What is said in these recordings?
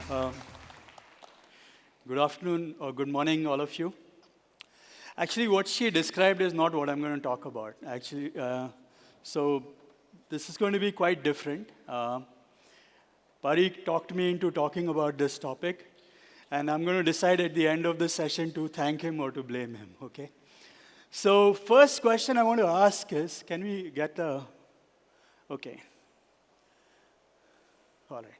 Um, Good afternoon or good morning, all of you. Actually, what she described is not what I'm going to talk about. So this is going to be quite different. Pari talked me into talking about this topic, and I'm going to decide at the end of the session to thank him or to blame him, okay? So first question I want to ask is, can we get the, okay. All right.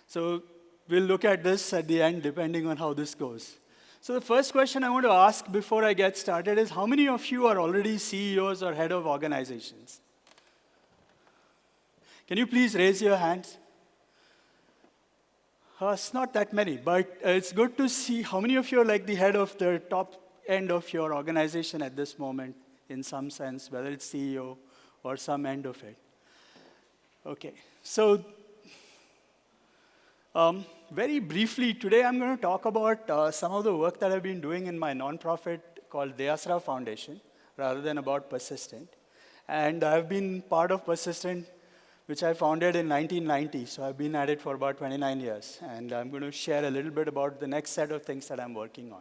So we'll look at this at the end depending on how this goes. So the first question I want to ask before I get started is, how many of you are already CEOs or head of organizations? Can you please raise your hands? It's not that many, but it's good to see how many of you are like the head of the top end of your organization at this moment, in some sense, whether it's CEO or some end of it. Okay, so very briefly, today I'm going to talk about some of the work that I've been doing in my nonprofit called the Asura Foundation, rather than about Persistent. And I've been part of Persistent, which I founded in 1990, so I've been at it for about 29 years. And I'm going to share a little bit about the next set of things that I'm working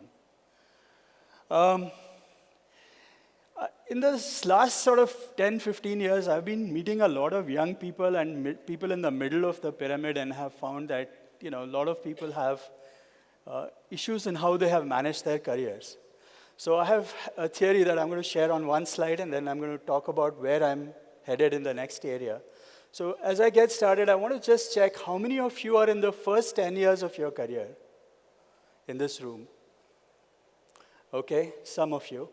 on. In this last sort of 10, 15 years, I've been meeting a lot of young people and people in the middle of the pyramid, and have found that a lot of people have issues in how they have managed their careers. So I have a theory that I'm going to share on one slide, and then I'm going to talk about where I'm headed in the next area. So as I get started, I want to just check how many of you are in the first 10 years of your career in this room. Okay, some of you.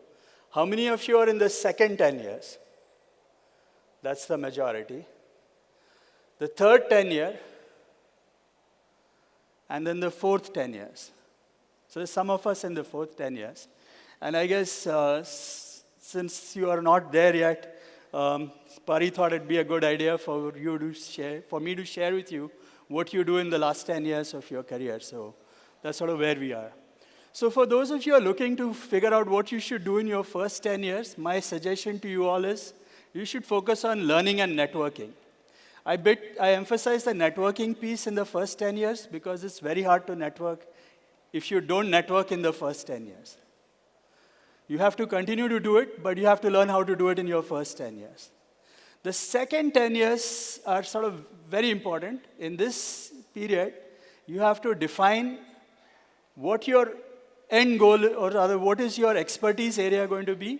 How many of you are in the second 10 years? That's the majority. The third 10 year, and then the fourth 10 years. So there's some of us in the fourth 10 years. And I guess since you are not there yet, Pari thought it'd be a good idea for me to share with you what you do in the last 10 years of your career. So that's sort of where we are. So for those of you who are looking to figure out what you should do in your first 10 years, my suggestion to you all is you should focus on learning and networking. I emphasize the networking piece in the first 10 years because it's very hard to network if you don't network in the first 10 years. You have to continue to do it, but you have to learn how to do it in your first 10 years. The second 10 years are sort of very important. In this period, you have to define what your end goal, or rather what is your expertise area going to be,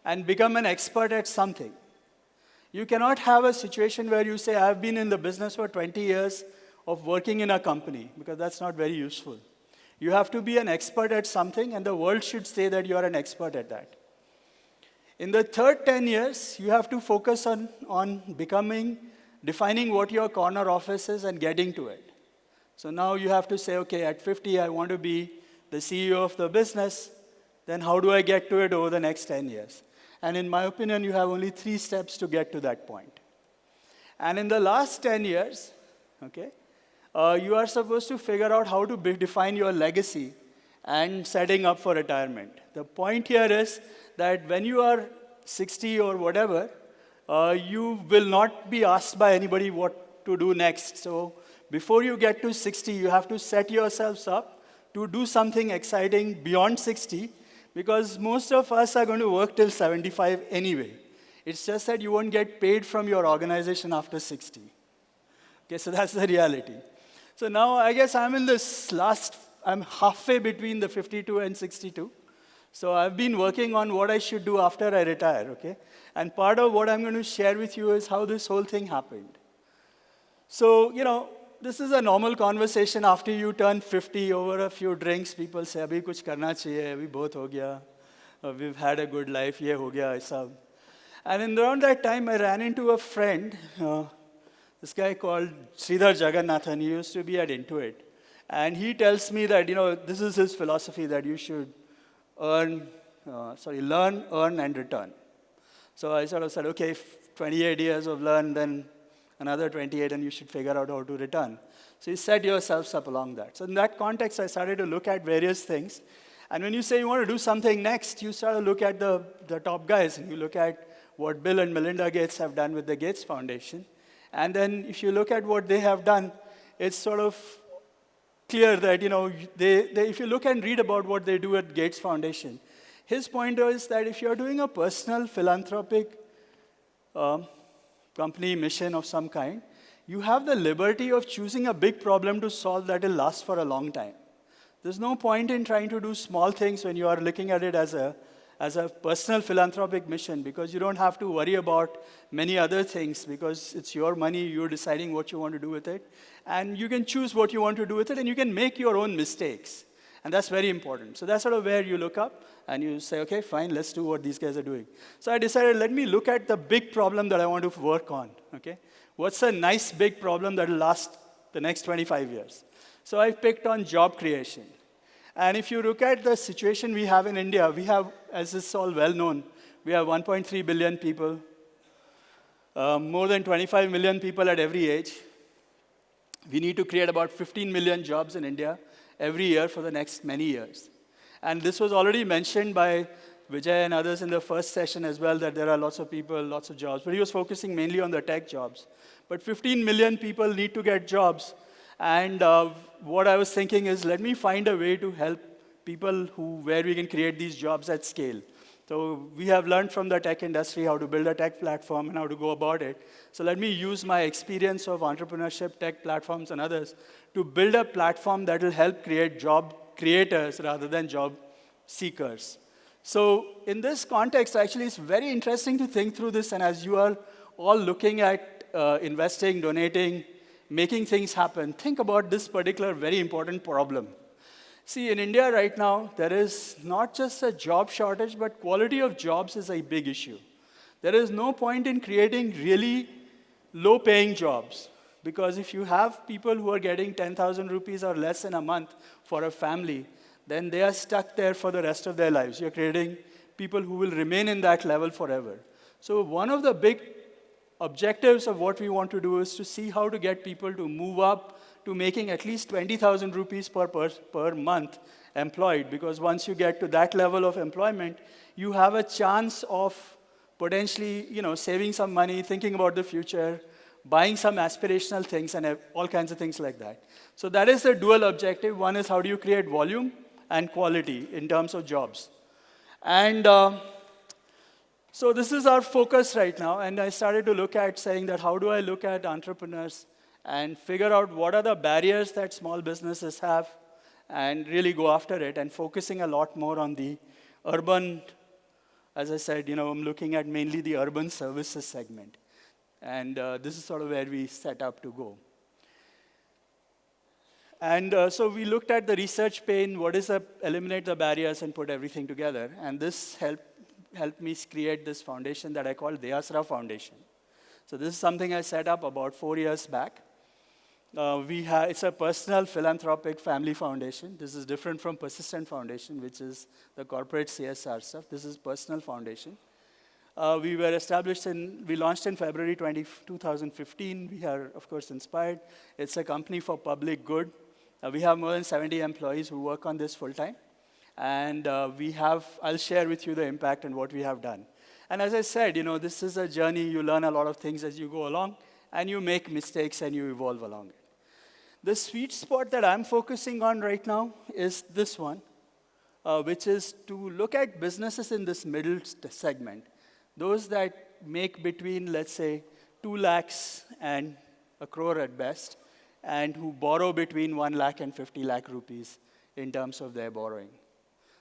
and become an expert at something. You cannot have a situation where you say, I've been in the business for 20 years of working in a company, because that's not very useful. You have to be an expert at something, and the world should say that you are an expert at that. In the third 10 years, you have to focus on defining what your corner office is and getting to it. So now you have to say, okay, at 50, I want to be the CEO of the business. Then how do I get to it over the next 10 years? And in my opinion, you have only 3 steps to get to that point. And in the last 10 years, okay, you are supposed to figure out how to define your legacy and setting up for retirement. The point here is that when you are 60 or whatever, you will not be asked by anybody what to do next. So before you get to 60, you have to set yourselves up to do something exciting beyond 60, because most of us are going to work till 75 anyway. It's just that you won't get paid from your organization after 60. Okay, so that's the reality. So now I guess I'm halfway between the 52 and 62. So I've been working on what I should do after I retire, okay? And part of what I'm going to share with you is how this whole thing happened. So, this is a normal conversation after you turn 50 over a few drinks. People say, abhi kuch karna chahiye, abhi bahut ho gaya. We've had a good life, ye ho gaya, aisa. And around that time, I ran into a friend, this guy called Sridhar Jagannathan. He used to be at Intuit. And he tells me that, this is his philosophy, that you should learn, earn, and return. So I sort of said, okay, 28 years of learn, then another 28, and you should figure out how to return. So you set yourselves up along that. So in that context, I started to look at various things. And when you say you want to do something next, you start to look at the top guys, and you look at what Bill and Melinda Gates have done with the Gates Foundation. And then if you look at what they have done, it's sort of clear that, if you look and read about what they do at Gates Foundation, his point is that if you're doing a personal philanthropic company mission of some kind, you have the liberty of choosing a big problem to solve that will last for a long time. There's no point in trying to do small things when you are looking at it as a personal philanthropic mission, because you don't have to worry about many other things, because it's your money, you're deciding what you want to do with it, and you can choose what you want to do with it, and you can make your own mistakes. And that's very important. So that's sort of where you look up and you say, okay, fine, let's do what these guys are doing. So I decided, let me look at the big problem that I want to work on, okay? What's a nice big problem that will last the next 25 years? So I picked on job creation. And if you look at the situation we have in India, we have, as is all well known, we have 1.3 billion people, more than 25 million people at every age. We need to create about 15 million jobs in India every year for the next many years. And this was already mentioned by Vijay and others in the first session as well, that there are lots of people, lots of jobs. But he was focusing mainly on the tech jobs. But 15 million people need to get jobs. And what I was thinking is, let me find a way to help people where we can create these jobs at scale. So we have learned from the tech industry how to build a tech platform and how to go about it. So let me use my experience of entrepreneurship, tech platforms, and others to build a platform that will help create job creators rather than job seekers. So in this context, actually, it's very interesting to think through this. And as you are all looking at investing, donating, making things happen, think about this particular very important problem. See, in India right now, there is not just a job shortage, but quality of jobs is a big issue. There is no point in creating really low-paying jobs, because if you have people who are getting 10,000 rupees or less in a month for a family, then they are stuck there for the rest of their lives. You're creating people who will remain in that level forever. So one of the big objectives of what we want to do is to see how to get people to move up to making at least 20,000 rupees per month employed, because once you get to that level of employment, you have a chance of potentially, saving some money, thinking about the future, buying some aspirational things, and all kinds of things like that. So that is the dual objective. One is how do you create volume and quality in terms of jobs. And so this is our focus right now, and I started to look at saying that how do I look at entrepreneurs and figure out what are the barriers that small businesses have and really go after it, and focusing a lot more on the urban, as I said, I'm looking at mainly the urban services segment. And this is sort of where we set up to go. And so we looked at the research pane, eliminate the barriers and put everything together. And this helped me create this foundation that I call the Asura Foundation. So this is something I set up about 4 years back. It's a personal philanthropic family foundation. This is different from Persistent Foundation, which is the corporate CSR stuff. This is personal foundation. We launched in February 2015. We are, of course, inspired. It's a company for public good. We have more than 70 employees who work on this full-time. And I'll share with you the impact and what we have done. And as I said, this is a journey. You learn a lot of things as you go along, and you make mistakes and you evolve along it. The sweet spot that I'm focusing on right now is this one, which is to look at businesses in this middle segment. Those that make between, let's say, 2 lakhs and a crore at best, and who borrow between 1 lakh and 50 lakh rupees in terms of their borrowing.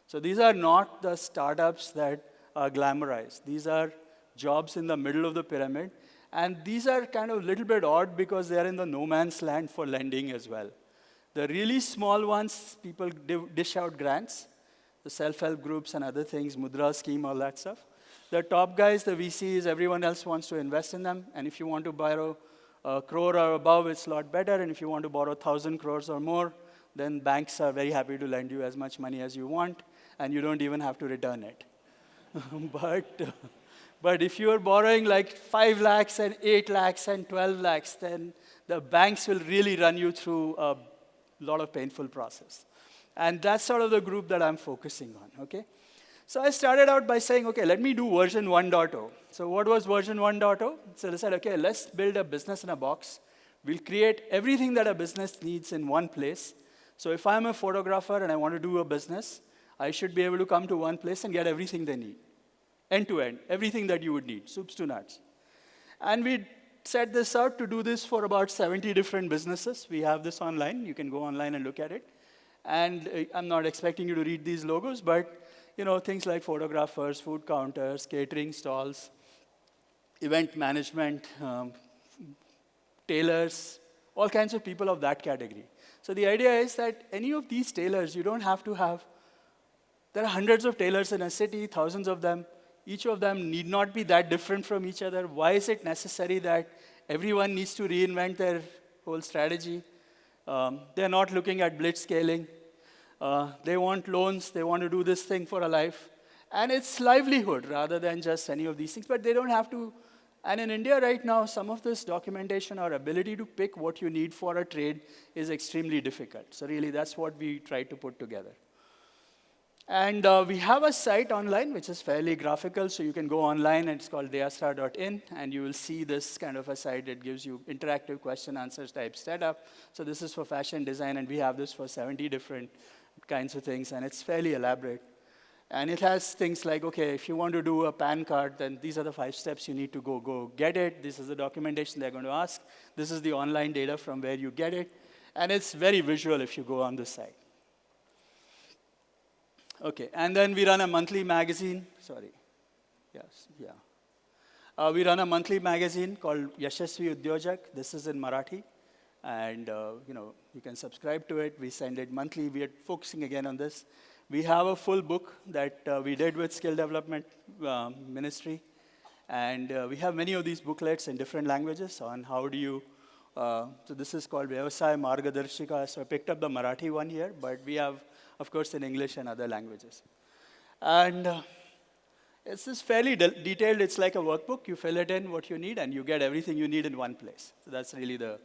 So these are not the startups that are glamorized. These are jobs in the middle of the pyramid. And these are kind of a little bit odd because they are in the no man's land for lending as well. The really small ones, people dish out grants, the self-help groups and other things, Mudra scheme, all that stuff. The top guys, the VCs, everyone else wants to invest in them. And if you want to borrow a crore or above, it's a lot better. And if you want to borrow 1,000 crores or more, then banks are very happy to lend you as much money as you want, and you don't even have to return it. But if you're borrowing like 5 lakhs and 8 lakhs and 12 lakhs, then the banks will really run you through a lot of painful process. And that's sort of the group that I'm focusing on, okay? So I started out by saying, okay, let me do version 1.0. So what was version 1.0? So I said, okay, let's build a business in a box. We'll create everything that a business needs in one place So if I'm a photographer and I want to do a business, I should be able to come to one place and get everything they need, end to end, everything that you would need, soups to nuts. And we set this out to do this for about 70 different businesses. We have this online. You can go online and look at it. And I'm not expecting you to read these logos, but things like photographers, food counters, catering stalls, event management, tailors, all kinds of people of that category. So the idea is that any of these tailors, you don't have to have, there are hundreds of tailors in a city, thousands of them. Each of them need not be that different from each other. Why is it necessary that everyone needs to reinvent their whole strategy? They're not looking at blitz scaling. They want loans. They want to do this thing for a life. And it's livelihood rather than just any of these things. But they don't have to. And in India right now, some of this documentation or ability to pick what you need for a trade is extremely difficult. So really, that's what we try to put together. And we have a site online, which is fairly graphical. So you can go online, and it's called deasra.in, and you will see this kind of a site. It gives you interactive question answers type setup. So this is for fashion design, and we have this for 70 different kinds of things, and it's fairly elaborate. And it has things like, okay, if you want to do a PAN card, then these are the 5 steps you need to go get it. This is the documentation they're going to ask. This is the online data from where you get it. And it's very visual if you go on this site. Okay, and then we run a monthly magazine. We run a monthly magazine called Yashasvi Udyojak. This is in Marathi. And you can subscribe to it. We send it monthly. We are focusing again on this. We have a full book that we did with Skill Development Ministry. And we have many of these booklets in different languages on how do you, so this is called Vyavasaya Margadarshika. So I picked up the Marathi one here, but we have, of course, in English and other languages. And it's this fairly detailed. It's like a workbook. You fill it in what you need, and you get everything you need in one place. So that's really the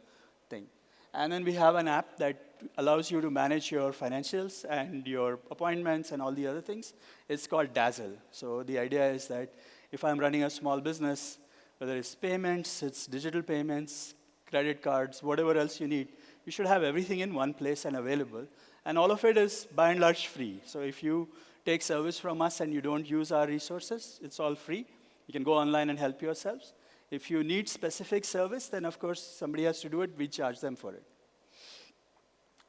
thing. And then we have an app that allows you to manage your financials and your appointments and all the other things. It's called Dazzle. So the idea is that if I'm running a small business, whether it's payments, it's digital payments, credit cards, whatever else you need, you should have everything in one place and available. And all of it is, by and large, free. So if you take service from us and you don't use our resources, it's all free. You can go online and help yourselves. If you need specific service, then of course somebody has to do it. We charge them for it.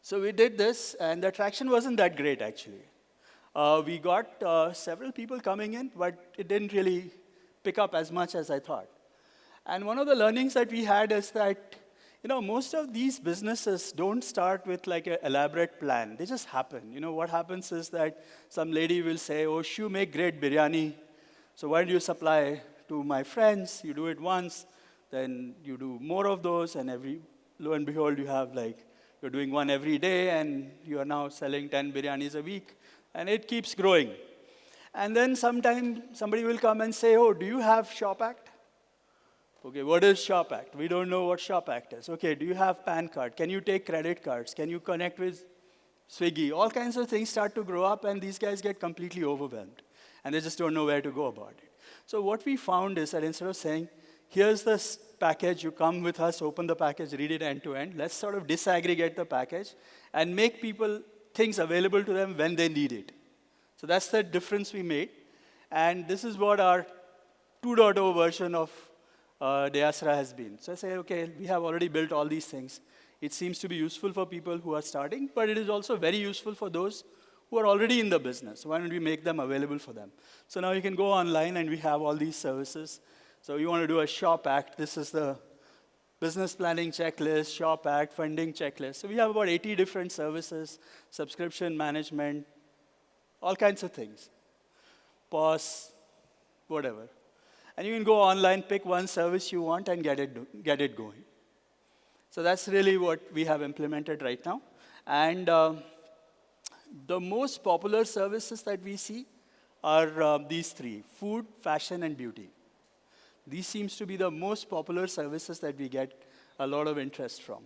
So we did this, and the traction wasn't that great, actually. We got several people coming in, but it didn't really pick up as much as I thought. And one of the learnings that we had is that, most of these businesses don't start with like an elaborate plan. They just happen. What happens is that some lady will say, oh, you make great biryani, so why don't you supply to my friends? You do it once, then you do more of those, and lo and behold, you have you're doing one every day, and you are now selling 10 biryanis a week, and it keeps growing. And then sometime somebody will come and say, oh, do you have Shop Act? Okay, what is Shop Act? We don't know what Shop Act is. Okay, do you have PAN card? Can you take credit cards? Can you connect with Swiggy? All kinds of things start to grow up, and these guys get completely overwhelmed, and they just don't know where to go about it. So what we found is that instead of saying, here's this package, you come with us, open the package, read it end to end, let's sort of disaggregate the package and make people things available to them when they need it. So that's the difference we made. And this is what our 2.0 version of Deasra has been. So I say, okay, we have already built all these things. It seems to be useful for people who are starting, but it is also very useful for those who are already in the business. Why don't we make them available for them? So now you can go online, and we have all these services. So you want to do a Shop Act. This is the business planning checklist, Shop Act, funding checklist. So we have about 80 different services, subscription management, all kinds of things. POS, whatever. And you can go online, pick one service you want, and get it going. So that's really what we have implemented right now. And the most popular services that we see are these 3, food, fashion, and beauty. These seems to be the most popular services that we get a lot of interest from.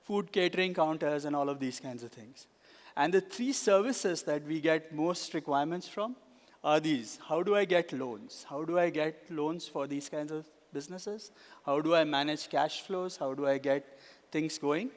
Food, catering, counters, and all of these kinds of things. And the 3 services that we get most requirements from are these. How do I get loans? How do I get loans for these kinds of businesses? How do I manage cash flows? How do I get things going?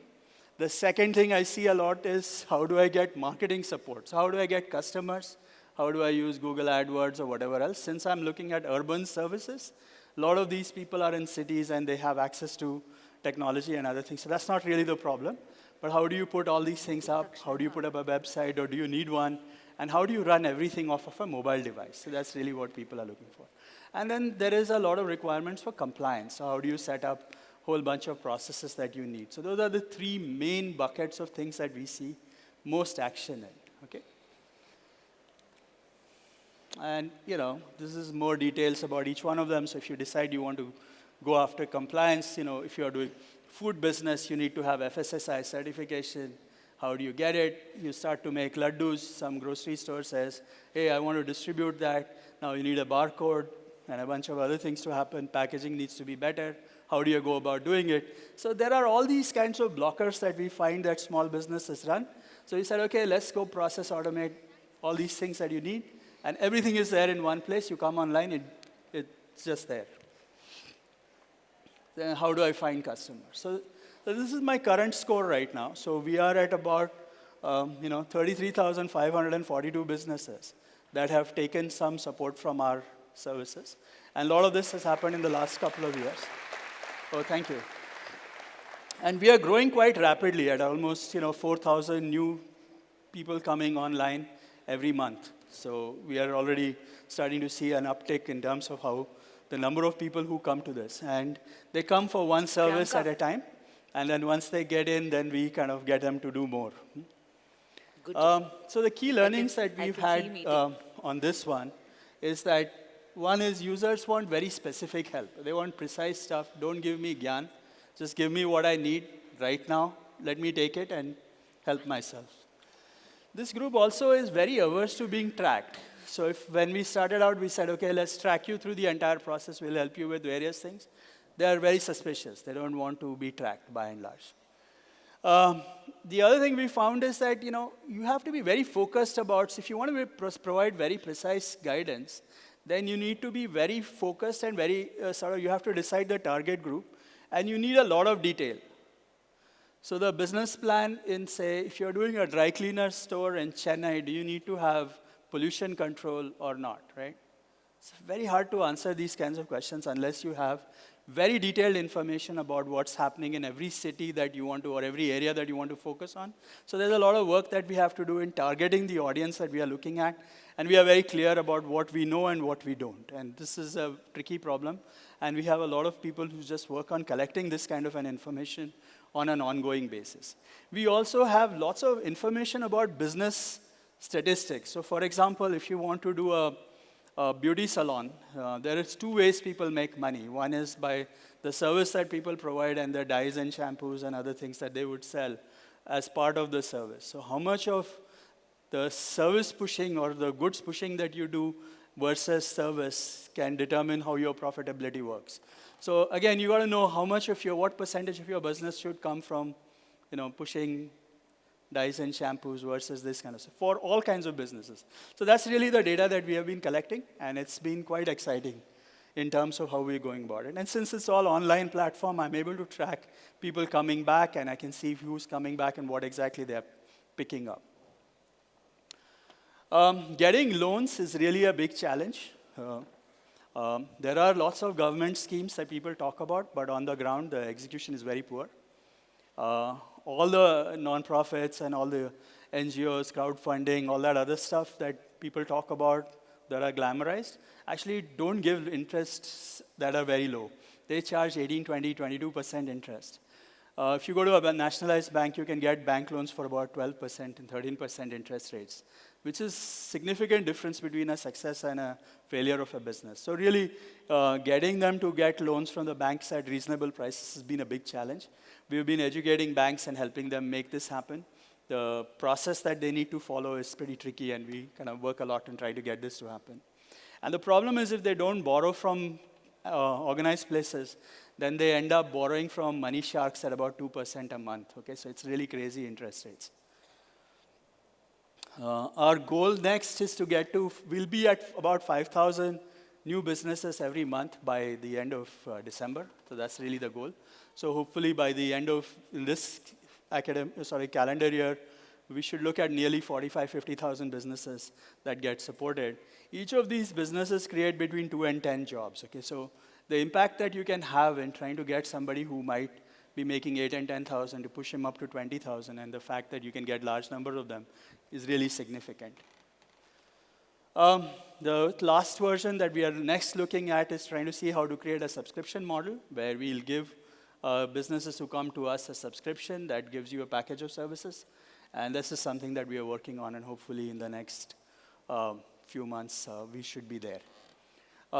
The second thing I see a lot is how do I get marketing support? So how do I get customers? How do I use Google AdWords or whatever else? Since I'm looking at urban services, a lot of these people are in cities and they have access to technology and other things. So that's not really the problem. But how do you put all these things up? How do you put up a website, or do you need one? And how do you run everything off of a mobile device? So that's really what people are looking for. And then there is a lot of requirements for compliance. So how do you set up a whole bunch of processes that you need? So those are the three main buckets of things that we see most action in, okay? And, this is more details about each one of them. So if you decide you want to go after compliance, if you're doing food business, you need to have FSSAI certification. How do you get it? You start to make laddus. Some grocery store says, hey, I want to distribute that. Now you need a barcode and a bunch of other things to happen. Packaging needs to be better. How do you go about doing it? So there are all these kinds of blockers that we find that small businesses run. So we said, okay, let's go process automate all these things that you need. And everything is there in one place. You come online, it's just there. Then how do I find customers? So this is my current score right now. So we are at about 33,542 businesses that have taken some support from our services. And a lot of this has happened in the last couple of years. Oh, thank you. And we are growing quite rapidly at almost 4,000 new people coming online every month. So we are already starting to see an uptick in terms of how the number of people who come to this. And they come for one service at a time. And then once they get in, then we kind of get them to do more. Good so the key learnings that we've had on this one is that one is users want very specific help. They want precise stuff. Don't give me gyan. Just give me what I need right now. Let me take it and help myself. This group also is very averse to being tracked. So when we started out, we said, okay, let's track you through the entire process. We'll help you with various things. They are very suspicious. They don't want to be tracked by and large. The other thing we found is that, you have to be very focused about, so if you want to provide very precise guidance, then you need to be very focused and very, you have to decide the target group, and you need a lot of detail. So the business plan in, say, if you're doing a dry cleaner store in Chennai, do you need to have pollution control or not, right? It's very hard to answer these kinds of questions unless you have very detailed information about what's happening in every city that you want to, or every area that you want to focus on. So there's a lot of work that we have to do in targeting the audience that we are looking at, and we are very clear about what we know and what we don't. And this is a tricky problem, and we have a lot of people who just work on collecting this kind of an information on an ongoing basis. We also have lots of information about business statistics. So for example, if you want to do a beauty salon, there is two ways people make money. One is by the service that people provide and the dyes and shampoos and other things that they would sell as part of the service. So how much of the service pushing or the goods pushing that you do versus service can determine how your profitability works. So again, you got to know how much of what percentage of your business should come from, pushing dyes and shampoos versus this kind of stuff for all kinds of businesses. So that's really the data that we have been collecting, and it's been quite exciting in terms of how we're going about it. And since it's all online platform, I'm able to track people coming back, and I can see who's coming back and what exactly they're picking up. Getting loans is really a big challenge. There are lots of government schemes that people talk about, but on the ground, the execution is very poor. All the nonprofits and all the NGOs, crowdfunding, all that other stuff that people talk about that are glamorized, actually don't give interests that are very low. They charge 18, 20, 22% interest. If you go to a nationalized bank, you can get bank loans for about 12% and 13% interest rates, which is significant difference between a success and a failure of a business. So really, getting them to get loans from the banks at reasonable prices has been a big challenge. We've been educating banks and helping them make this happen. The process that they need to follow is pretty tricky, and we kind of work a lot and try to get this to happen. And the problem is if they don't borrow from organized places, then they end up borrowing from money sharks at about 2% a month. Okay, so it's really crazy interest rates. Our goal next is to we'll be at about 5,000 new businesses every month by the end of December. So that's really the goal. So hopefully by the end of this calendar year, we should look at nearly 45, 50,000 businesses that get supported. Each of these businesses create between 2 and 10 jobs. Okay, so the impact that you can have in trying to get somebody who might be making 8 and 10,000 to push him up to 20,000, and the fact that you can get large number of them is really significant. The last version that we are next looking at is trying to see how to create a subscription model where we'll give businesses who come to us a subscription that gives you a package of services. And this is something that we are working on, and hopefully in the next few months, we should be there.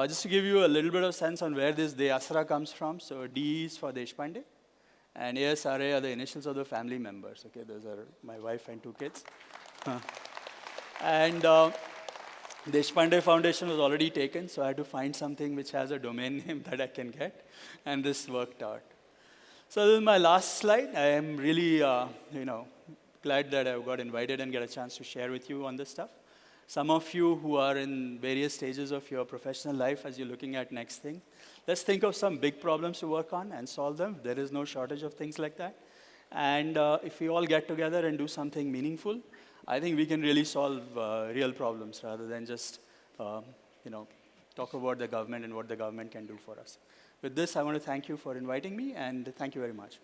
Just to give you a little bit of sense on where this De Asura comes from, so D is for Deshpande, and ASRA are the initials of the family members. Okay, those are my wife and 2 kids. And Deshpande Foundation was already taken, so I had to find something which has a domain name that I can get, and this worked out. So this is my last slide. I am really, glad that I got invited and get a chance to share with you on this stuff. Some of you who are in various stages of your professional life as you're looking at next thing, let's think of some big problems to work on and solve them. There is no shortage of things like that. And if we all get together and do something meaningful, I think we can really solve real problems rather than just, talk about the government and what the government can do for us. With this, I want to thank you for inviting me, and thank you very much.